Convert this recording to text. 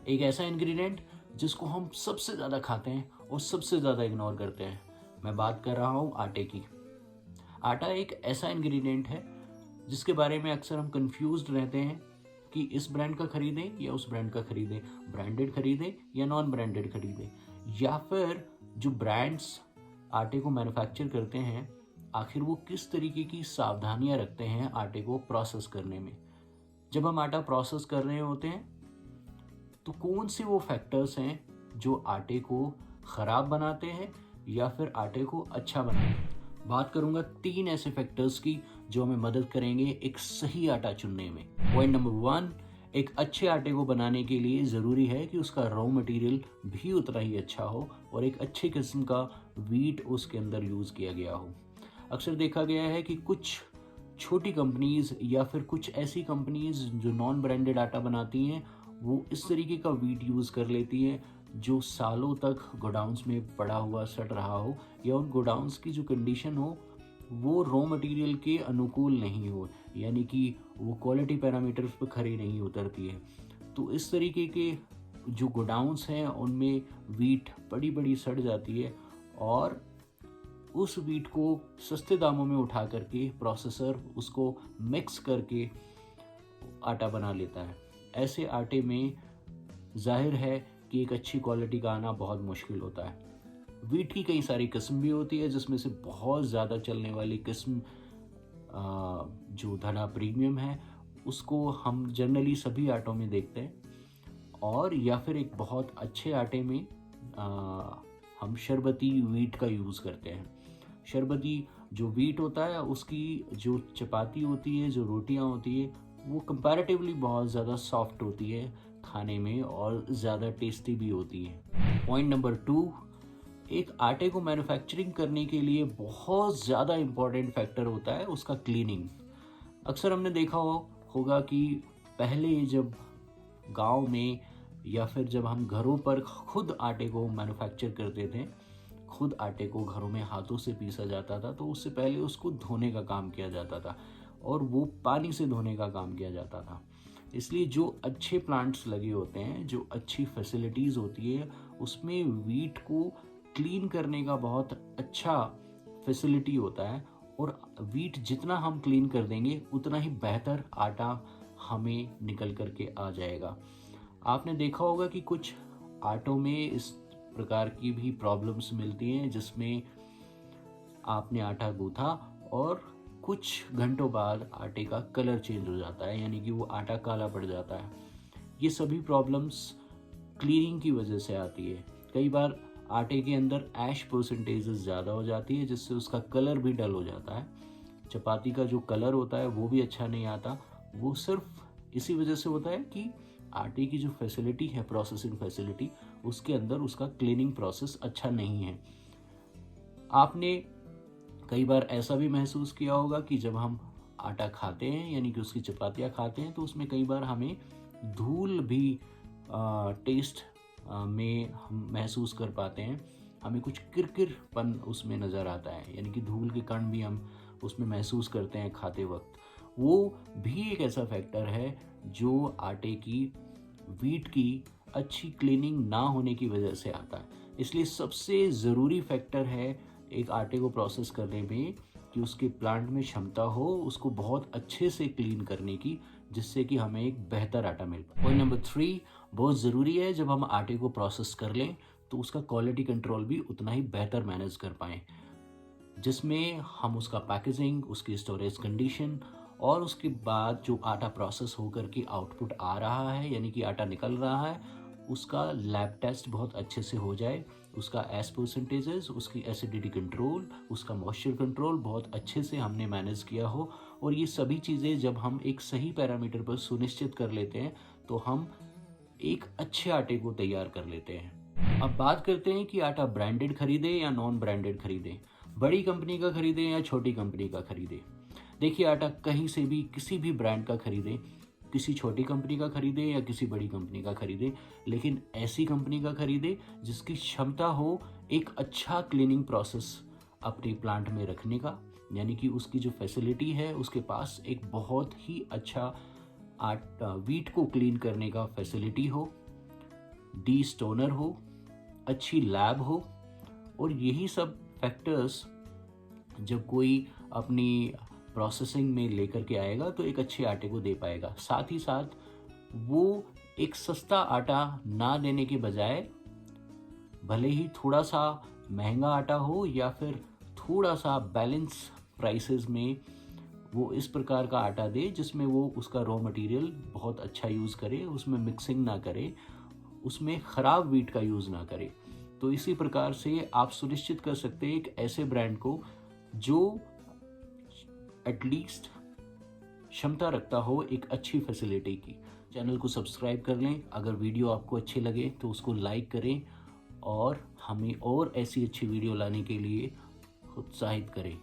एक ऐसा इंग्रेडिएंट जिसको हम सबसे ज़्यादा खाते हैं और सबसे ज़्यादा इग्नोर करते हैं। मैं बात कर रहा हूँ आटे की। आटा एक ऐसा इंग्रेडिएंट है जिसके बारे में अक्सर हम कंफ्यूज्ड रहते हैं कि इस ब्रांड का खरीदें या उस ब्रांड का खरीदें, ब्रांडेड खरीदें या नॉन ब्रांडेड खरीदें, या फिर जो ब्रांड्स आटे को मैन्युफैक्चर करते हैं आखिर वो किस तरीके की सावधानियां रखते हैं आटे को प्रोसेस करने में। जब हम आटा प्रोसेस कर रहे होते हैं तो कौन से वो फैक्टर्स हैं जो आटे को ख़राब बनाते हैं या फिर आटे को अच्छा बनाते हैं। बात करूंगा 3 ऐसे फैक्टर्स की जो हमें मदद करेंगे एक सही आटा चुनने में। पॉइंट नंबर 1, एक अच्छे आटे को बनाने के लिए ज़रूरी है कि उसका रॉ मटेरियल भी उतना ही अच्छा हो और एक अच्छे किस्म का वीट उसके अंदर यूज़ किया गया हो। अक्सर देखा गया है कि कुछ छोटी कंपनीज़ या फिर कुछ ऐसी कंपनीज़ जो नॉन ब्रांडेड आटा बनाती हैं वो इस तरीके का वीट यूज़ कर लेती हैं जो सालों तक गोडाउन्स में पड़ा हुआ सड़ रहा हो, या उन गोडाउन्स की जो कंडीशन हो वो रॉ मटेरियल के अनुकूल नहीं हो, यानी कि वो क्वालिटी पैरामीटर्स पर खरी नहीं उतरती है। तो इस तरीके के जो गोडाउन्स हैं उनमें वीट बड़ी बड़ी सड़ जाती है और उस वीट को सस्ते दामों में उठा करके प्रोसेसर उसको मिक्स करके आटा बना लेता है। ऐसे आटे में जाहिर है कि एक अच्छी क्वालिटी का आना बहुत मुश्किल होता है। वीट की कई सारी किस्म भी होती है जिसमें से बहुत ज़्यादा चलने वाली किस्म जो धड़ा प्रीमियम है उसको हम जनरली सभी आटों में देखते हैं, और या फिर एक बहुत अच्छे आटे में हम शरबती वीट का यूज़ करते हैं। शरबती जो वीट होता है उसकी जो चपाती होती है, जो रोटियां होती है, वो कंपैरेटिवली बहुत ज़्यादा सॉफ्ट होती है खाने में और ज़्यादा टेस्टी भी होती है। पॉइंट नंबर 2, एक आटे को मैन्युफैक्चरिंग करने के लिए बहुत ज़्यादा इम्पॉर्टेंट फैक्टर होता है उसका क्लीनिंग। अक्सर हमने देखा होगा कि पहले जब गांव में या फिर जब हम घरों पर खुद आटे को मैन्युफैक्चर करते थे, खुद आटे को घरों में हाथों से पीसा जाता था, तो उससे पहले उसको धोने का काम किया जाता था और वो पानी से धोने का काम किया जाता था। इसलिए जो अच्छे प्लांट्स लगे होते हैं, जो अच्छी फैसिलिटीज़ होती है, उसमें वीट को क्लीन करने का बहुत अच्छा फैसिलिटी होता है, और वीट जितना हम क्लीन कर देंगे उतना ही बेहतर आटा हमें निकल करके आ जाएगा। आपने देखा होगा कि कुछ आटों में इस प्रकार की भी प्रॉब्लम्स मिलती हैं जिसमें आपने आटा गूंथा और कुछ घंटों बाद आटे का कलर चेंज हो जाता है, यानी कि वो आटा काला पड़ जाता है। ये सभी प्रॉब्लम्स क्लीनिंग की वजह से आती है। कई बार आटे के अंदर ऐश परसेंटेज ज़्यादा हो जाती है जिससे उसका कलर भी डल हो जाता है। चपाती का जो कलर होता है वो भी अच्छा नहीं आता। वो सिर्फ इसी वजह से होता है कि आटे की जो फैसिलिटी है, प्रोसेसिंग फैसिलिटी, उसके अंदर उसका क्लीनिंग प्रोसेस अच्छा नहीं है। आपने कई बार ऐसा भी महसूस किया होगा कि जब हम आटा खाते हैं, यानी कि उसकी चपातियाँ खाते हैं, तो उसमें कई बार हमें धूल भी टेस्ट में हम महसूस कर पाते हैं। हमें कुछ किरकिरपन उसमें नज़र आता है, यानी कि धूल के कण भी हम उसमें महसूस करते हैं खाते वक्त। वो भी एक ऐसा फैक्टर है जो आटे की, वीट की अच्छी क्लीनिंग ना होने की वजह से आता है। इसलिए सबसे ज़रूरी फैक्टर है एक आटे को प्रोसेस करने में कि उसके प्लांट में क्षमता हो उसको बहुत अच्छे से क्लीन करने की, जिससे कि हमें एक बेहतर आटा मिल पाए। पॉइंट नंबर 3, बहुत ज़रूरी है जब हम आटे को प्रोसेस कर लें तो उसका क्वालिटी कंट्रोल भी उतना ही बेहतर मैनेज कर पाएँ, जिसमें हम उसका पैकेजिंग, उसकी स्टोरेज कंडीशन और उसके बाद जो आटा प्रोसेस होकर के आउटपुट आ रहा है, यानी कि आटा निकल रहा है, उसका लैब टेस्ट बहुत अच्छे से हो जाए। उसका एस परसेंटेजेस, उसकी एसिडिटी कंट्रोल, उसका मॉइस्चर कंट्रोल बहुत अच्छे से हमने मैनेज किया हो, और ये सभी चीज़ें जब हम एक सही पैरामीटर पर सुनिश्चित कर लेते हैं तो हम एक अच्छे आटे को तैयार कर लेते हैं। अब बात करते हैं कि आटा ब्रांडेड खरीदे या नॉन ब्रांडेड खरीदे, बड़ी कंपनी का खरीदे या छोटी कंपनी का खरीदे। देखिए, आटा कहीं से भी किसी भी ब्रांड का खरीदे, किसी छोटी कंपनी का खरीदे या किसी बड़ी कंपनी का खरीदे, लेकिन ऐसी कंपनी का खरीदे जिसकी क्षमता हो एक अच्छा क्लीनिंग प्रोसेस अपने प्लांट में रखने का, यानी कि उसकी जो फैसिलिटी है उसके पास एक बहुत ही अच्छा वीट को क्लीन करने का फैसिलिटी हो, डी स्टोनर हो, अच्छी लैब हो, और यही सब फैक्टर्स जब कोई अपनी प्रोसेसिंग में लेकर के आएगा तो एक अच्छे आटे को दे पाएगा। साथ ही साथ वो एक सस्ता आटा ना देने के बजाय, भले ही थोड़ा सा महंगा आटा हो या फिर थोड़ा सा बैलेंस प्राइसेस में, वो इस प्रकार का आटा दे जिसमें वो उसका रॉ मटेरियल बहुत अच्छा यूज़ करे, उसमें मिक्सिंग ना करे, उसमें ख़राब वीट का यूज़ ना करे। तो इसी प्रकार से आप सुनिश्चित कर सकते हैं एक ऐसे ब्रांड को जो एटलीस्ट क्षमता रखता हो एक अच्छी फैसिलिटी की। चैनल को सब्सक्राइब कर लें, अगर वीडियो आपको अच्छे लगे तो उसको लाइक करें और हमें और ऐसी अच्छी वीडियो लाने के लिए उत्साहित करें।